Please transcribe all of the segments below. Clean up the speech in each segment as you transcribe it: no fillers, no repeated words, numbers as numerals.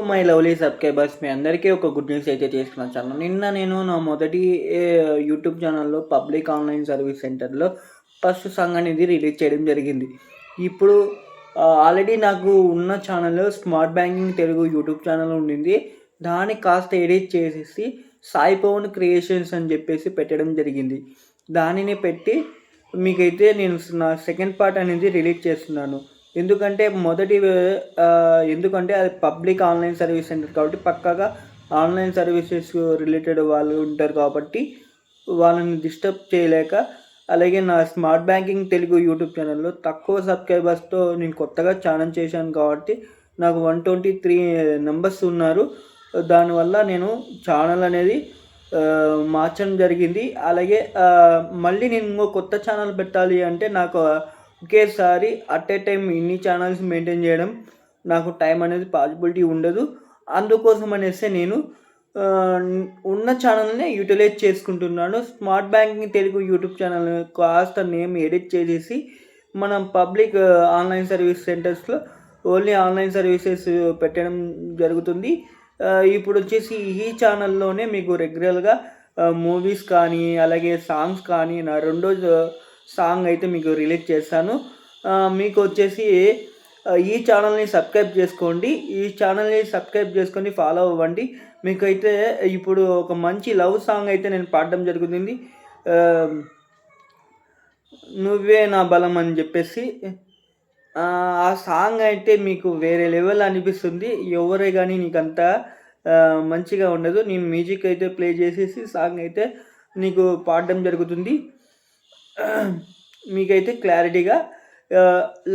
My lovely subscribers మీ అందరికీ ఒక good news అయితే తీసుకొనొచ్చాను. నిన్న నేను నా మొదటి యూట్యూబ్ ఛానల్‌లో పబ్లిక్ ఆన్‌లైన్ సర్వీస్ సెంటర్‌లో ఫస్ట్ సాంగ్ అనేది రిలీజ్ చేయడం జరిగింది. ఇప్పుడు ఆల్రెడీ నాకు ఉన్న channel smart banking Telugu YouTube channel ఉండింది. దాన్ని కాస్త ఎడిట్ చేసేసి సాయి పవన్ క్రియేషన్స్ అని చెప్పేసి పెట్టడం జరిగింది. దానిని పెట్టి మీకైతే నేను నా సెకండ్ పార్ట్ అనేది రిలీజ్ చేస్తున్నాను. ఎందుకంటే అది పబ్లిక్ ఆన్‌లైన్ సర్వీస్ సెంటర్ కాబట్టి పక్కాగా ఆన్‌లైన్ సర్వీసెస్ రిలేటెడ్ వాళ్ళు ఉంటారు కాబట్టి వాళ్ళని డిస్టర్బ్ చేయలేక, అలాగే నా స్మార్ట్ బ్యాంకింగ్ తెలుగు యూట్యూబ్ ఛానల్‌లో తక్కువ సబ్‌స్క్రైబర్స్‌తో నేను కొత్తగా ఛానల్ చేశాను కాబట్టి నాకు 123 మెంబర్స్ ఉన్నారు. దానివల్ల నేను ఛానల్ అనేది మార్చడం జరిగింది. అలాగే మళ్ళీ నేను ఇంకో కొత్త ఛానల్ పెట్టాలి అంటే నాకు ఒకేసారి అట్ ఏ టైం ఇన్ని ఛానల్స్ మెయింటైన్ చేయడం నాకు టైం అనేది పాసిబిలిటీ ఉండదు. అందుకోసం అనేసి నేను ఉన్న ఛానల్‌ని యూటిలైజ్ చేసుకుంటున్నాను. Smart banking Telugu YouTube channel కాస్త నేమ్ ఎడిట్ చేసేసి మనం పబ్లిక్ ఆన్‌లైన్ సర్వీస్ సెంటర్స్‌లో ఓన్లీ ఆన్‌లైన్ సర్వీసెస్ పెట్టడం జరుగుతుంది. ఇప్పుడు వచ్చేసి ఈ ఛానల్‌లోనే మీకు రెగ్యులర్‌గా మూవీస్ కానీ, అలాగే సాంగ్స్ కానీ నా రెండో సాంగ్ అయితే మీకు రిలీజ్ చేస్తాను. మీకు వచ్చేసి ఈ ఛానల్‌ని సబ్స్క్రైబ్ చేసుకోండి. ఈ ఛానల్‌ని సబ్స్క్రైబ్ చేసుకొని ఫాలో అవ్వండి. మీకైతే ఇప్పుడు ఒక మంచి లవ్ సాంగ్ అయితే నేను పాడడం జరుగుతుంది. నువ్వే నా బలం అని చెప్పేసి ఆ సాంగ్ అయితే మీకు వేరే లెవెల్ అనిపిస్తుంది. ఎవరే గానీ నీకంత మంచిగా ఉండదు. నేను మ్యూజిక్ అయితే ప్లే చేసేసి సాంగ్ అయితే నీకు పాడడం జరుగుతుంది. మీకైతే క్లారిటీగా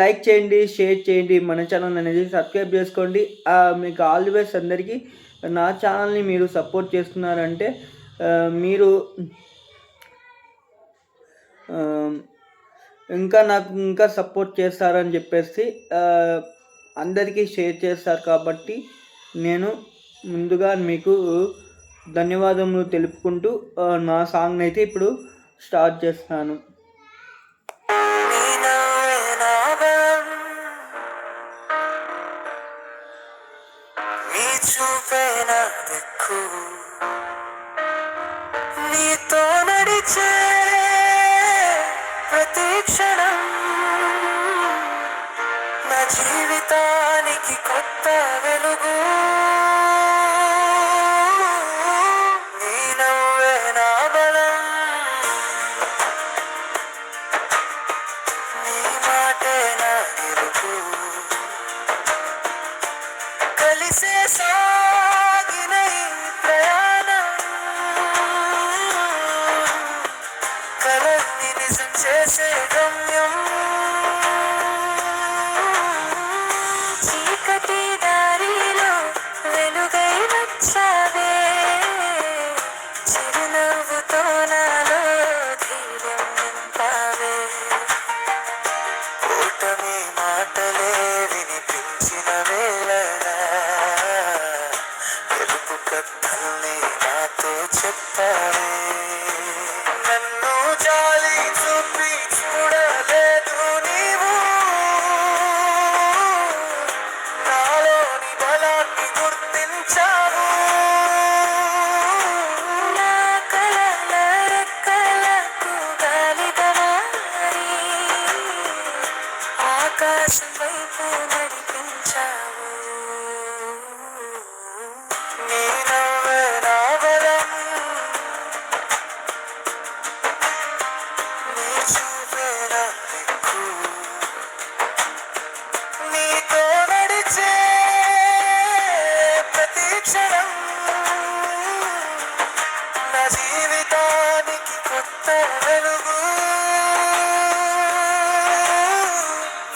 లైక్ చేయండి, షేర్ చేయండి, మన ఛానల్ అనేది సబ్స్క్రైబ్ చేసుకోండి. మీకు ఆల్ ది బెస్ట్ అందరికీ. నా ఛానల్ని మీరు సపోర్ట్ చేస్తున్నారంటే మీరు నాకు సపోర్ట్ చేస్తారని చెప్పేసి అందరికీ షేర్ చేస్తారు కాబట్టి నేను ముందుగా మీకు ధన్యవాదములు తెలుపుకుంటూ నా సాంగ్ని అయితే ఇప్పుడు స్టార్ట్ చేస్తాను. నీతో నడిచే ప్రతి క్షణం నా జీవితానికి కొత్త వెలుగు. నీ నవ్వే నా బలం, నీ మాటే నా గెలుపు. కలిసే సాగిన ఈ ప్రయాణం కలల్ని నిజం చేసే గమ్యం. చీకటి దారిలో వెలుగై వచ్చావే, చిరునవ్వుతో నాలో ధైర్యం నింపావే. కూటమి మాటలే వినిపించిన వేళలా తెలుపు కథల్ని నాతో చెప్పావే. నన్ను జాలి చూపి చూడలేదు నీవు, నాలోని బలాన్ని గుర్తించావు. నా కలల రెక్కలకు గాలిగా మారి ఆకాశం వైపు నడిపించావు. నీ నవ్వే నా బలం, నీ చూపే నా దిక్కు. నీతో నడిచే ప్రతి క్షణం నా జీవితానికి కొత్త వెలుగు.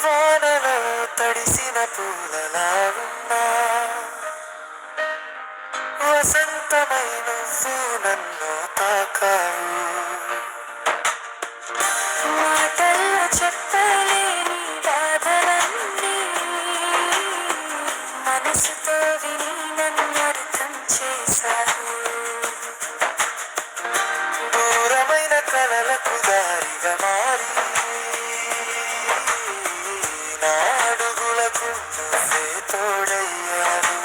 వానలో తడిసిన పూలలా ఉన్నా వసంతమై నువ్వు నన్ను తాకావు. మాటల్లో చెప్పలేని బాధలన్నీ మనసుతో విని నన్ను అర్థం చేశావు. దూరమైన కలలకు దారిగా మారి నా అడుగులకు నువ్వే తోడయ్యావు.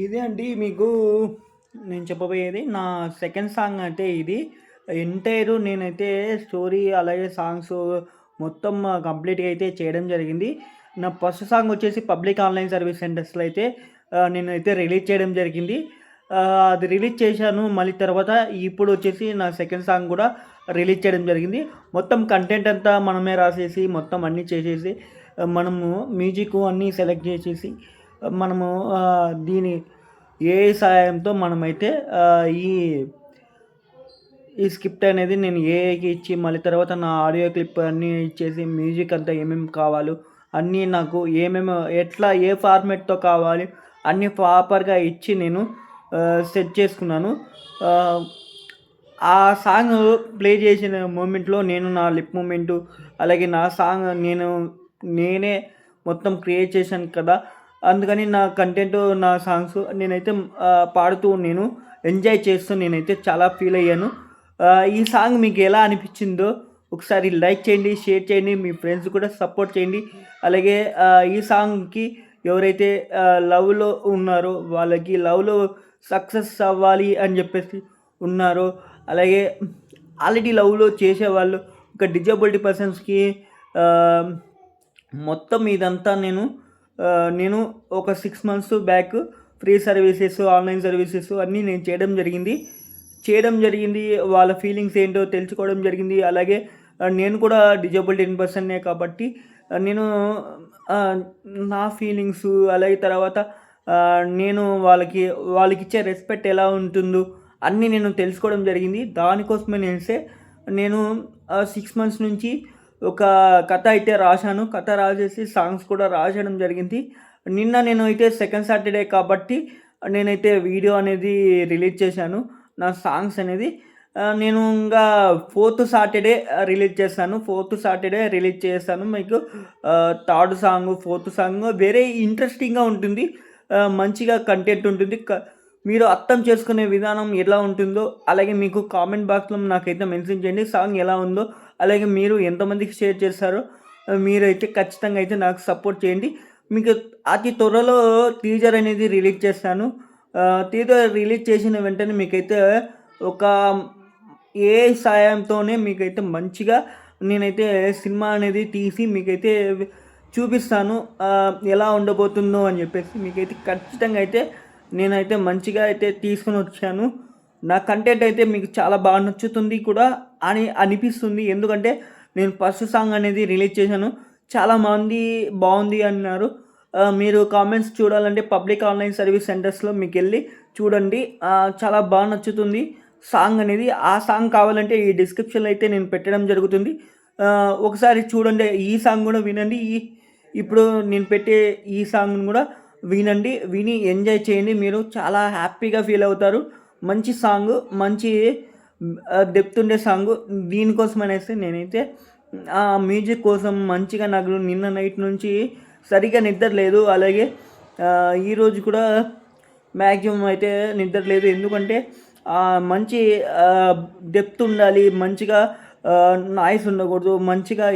ఇదే అండి మీకు నేను చెప్పబోయేది. నా సెకండ్ సాంగ్ అయితే ఇది. ఎంటైర్ నేనైతే స్టోరీ అలాగే సాంగ్స్ మొత్తం కంప్లీట్‌గా అయితే చేయడం జరిగింది. నా ఫస్ట్ సాంగ్ వచ్చేసి పబ్లిక్ ఆన్‌లైన్ సర్వీస్ సెంటర్స్‌లో అయితే నేనైతే రిలీజ్ చేయడం జరిగింది. అది రిలీజ్ చేశాను. మళ్ళీ తర్వాత ఇప్పుడు వచ్చేసి నా సెకండ్ సాంగ్ కూడా రిలీజ్ చేయడం జరిగింది. మొత్తం కంటెంట్ అంతా మనమే రాసేసి మొత్తం అన్నీ చేసేసి మనము మ్యూజిక్ అన్నీ సెలెక్ట్ చేసేసి మనము దీని ఏఐ సహాయంతో మనమైతే ఈ ఈ స్క్రిప్ట్ అనేది నేను ఏఐకి ఇచ్చి మళ్ళీ తర్వాత నా ఆడియో క్లిప్ అన్నీ ఇచ్చేసి మ్యూజిక్ అంతా ఏమేమి కావాలో అన్నీ నాకు ఏమేమి ఎట్లా ఏ ఫార్మాట్‌తో కావాలి అన్నీ ప్రాపర్‌గా ఇచ్చి నేను సెట్ చేసుకున్నాను. ఆ సాంగ్ ప్లే చేసిన మూమెంట్‌లో నేను నా లిప్ మూమెంటు అలాగే నా సాంగ్ నేనే మొత్తం క్రియేట్ చేశాను కదా! అందుకని నా కంటెంట్ నా సాంగ్స్ నేనైతే పాడుతూ నేను ఎంజాయ్ చేస్తూ నేనైతే చాలా ఫీల్ అయ్యాను. ఈ సాంగ్ మీకు ఎలా అనిపించిందో ఒకసారి లైక్ చేయండి, షేర్ చేయండి, మీ ఫ్రెండ్స్ కూడా సపోర్ట్ చేయండి. అలాగే ఈ సాంగ్‌కి ఎవరైతే లవ్‌లో ఉన్నారో వాళ్ళకి లవ్‌లో సక్సెస్ అవ్వాలి అని చెప్పేసి ఉన్నారో, అలాగే ఆల్రెడీ లవ్‌లో చేసేవాళ్ళు ఒక డిజబిలిటీ పర్సన్స్‌కి మొత్తం ఇదంతా నేను ఒక 6 months back free services, online services అన్నీ నేను చేయడం జరిగింది. వాళ్ళ ఫీలింగ్స్ ఏంటో తెలుసుకోవడం జరిగింది. అలాగే నేను కూడా డిజబిలిటీ పర్సన్నే కాబట్టి నేను నా ఫీలింగ్స్ అలాగే తర్వాత నేను వాళ్ళకిచ్చే రెస్పెక్ట్ ఎలా ఉంటుందో అన్నీ నేను తెలుసుకోవడం జరిగింది. దానికోసమే నేను 6 మంత్స్ నుంచి ఒక కథ అయితే రాశాను. కథ రాసేసి సాంగ్స్ కూడా రాసేయడం జరిగింది. నిన్న నేనైతే సెకండ్ సాటర్డే కాబట్టి నేనైతే వీడియో అనేది రిలీజ్ చేశాను. నా సాంగ్స్ అనేది నేను ఇంకా ఫోర్త్ సాటర్డే రిలీజ్ చేస్తాను. మీకు థర్డ్ సాంగ్, ఫోర్త్ సాంగ్ వేరే ఇంట్రెస్టింగ్‌గా ఉంటుంది. మంచిగా కంటెంట్ ఉంటుంది. మీరు అర్థం చేసుకునే విధానం ఎలా ఉంటుందో అలాగే మీకు కామెంట్ బాక్స్‌లో నాకైతే మెన్షన్ చేయండి. సాంగ్ ఎలా ఉందో అలాగే మీరు ఎంతమందికి షేర్ చేస్తారో మీరైతే ఖచ్చితంగా అయితే నాకు సపోర్ట్ చేయండి. మీకు అతి త్వరలో టీజర్ అనేది రిలీజ్ చేస్తాను. టీజర్ రిలీజ్ చేసిన వెంటనే మీకైతే ఒక ఏఐ సాయంతోనే మీకైతే మంచిగా నేనైతే సినిమా అనేది తీసి మీకైతే చూపిస్తాను. ఎలా ఉండబోతుందో అని చెప్పేసి మీకైతే ఖచ్చితంగా అయితే నేనైతే మంచిగా అయితే తీసుకొని వచ్చాను. నా కంటెంట్ అయితే మీకు చాలా బాగా నచ్చుతుంది కూడా అని అనిపిస్తుంది. ఎందుకంటే నేను ఫస్ట్ సాంగ్ అనేది రిలీజ్ చేశాను. చాలామంది బాగుంది అన్నారు. మీరు కామెంట్స్ చూడాలంటే పబ్లిక్ ఆన్లైన్ సర్వీస్ సెంటర్స్లో మీకు వెళ్ళి చూడండి. చాలా బాగా నచ్చుతుంది సాంగ్ అనేది. ఆ సాంగ్ కావాలంటే ఈ డిస్క్రిప్షన్లో అయితే నేను పెట్టడం జరుగుతుంది. ఒకసారి చూడండి, ఈ సాంగ్ కూడా వినండి. ఇప్పుడు నేను పెట్టే ఈ సాంగ్ను కూడా వినండి, విని ఎంజాయ్ చేయండి. మీరు చాలా హ్యాపీగా ఫీల్ అవుతారు. మంచి సాంగ్, మంచి డెప్త్ ఉండే సాంగ్. దీనికోసం అనేసి నేనైతే మ్యూజిక్ కోసం మంచిగా నాకు నిన్న నైట్ నుంచి సరిగ్గా నిద్ర లేదు. అలాగే ఈరోజు కూడా మ్యాక్సిమం అయితే నిద్ర లేదు. ఎందుకంటే మంచి డెప్త్ ఉండాలి, మంచిగా నాయిస్ ఉండకూడదు, మంచిగా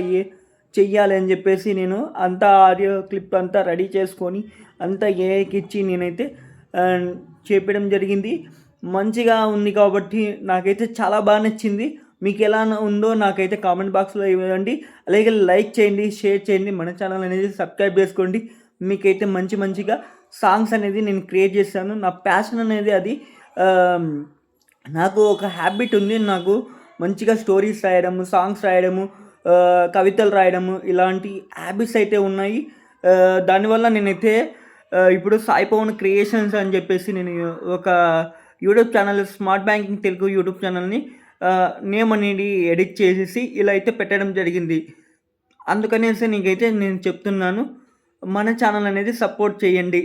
చెయ్యాలి అని చెప్పేసి నేను అంతా ఆడియో క్లిప్ అంతా రెడీ చేసుకొని అంతా ఏఐకి ఇచ్చి నేనైతే చేపడం జరిగింది. మంచిగా ఉంది కాబట్టి నాకైతే చాలా బాగా నచ్చింది. మీకు ఎలా ఉందో నాకైతే కామెంట్ బాక్స్లో ఇవ్వండి. అలాగే లైక్ చేయండి, షేర్ చేయండి, మన ఛానల్ అనేది సబ్స్క్రైబ్ చేసుకోండి. మీకైతే మంచిగా సాంగ్స్ అనేది నేను క్రియేట్ చేశాను. నా ప్యాషన్ అనేది అది. నాకు ఒక హ్యాబిట్ ఉంది. నాకు మంచిగా స్టోరీస్ రాయడము, సాంగ్స్ రాయడము, కవితలు రాయడము, ఇలాంటి హ్యాబిట్స్ అయితే ఉన్నాయి. దానివల్ల నేనైతే ఇప్పుడు సాయి పవన్ క్రియేషన్స్ అని చెప్పేసి నేను ఒక YouTube channel, smart banking Telugu YouTube ఛానల్ని నేమ్ అనేది ఎడిట్ చేసేసి ఇలా అయితే పెట్టడం జరిగింది. అందుకనేసి నీకైతే నేను చెప్తున్నాను, మన ఛానల్ అనేది సపోర్ట్ చేయండి.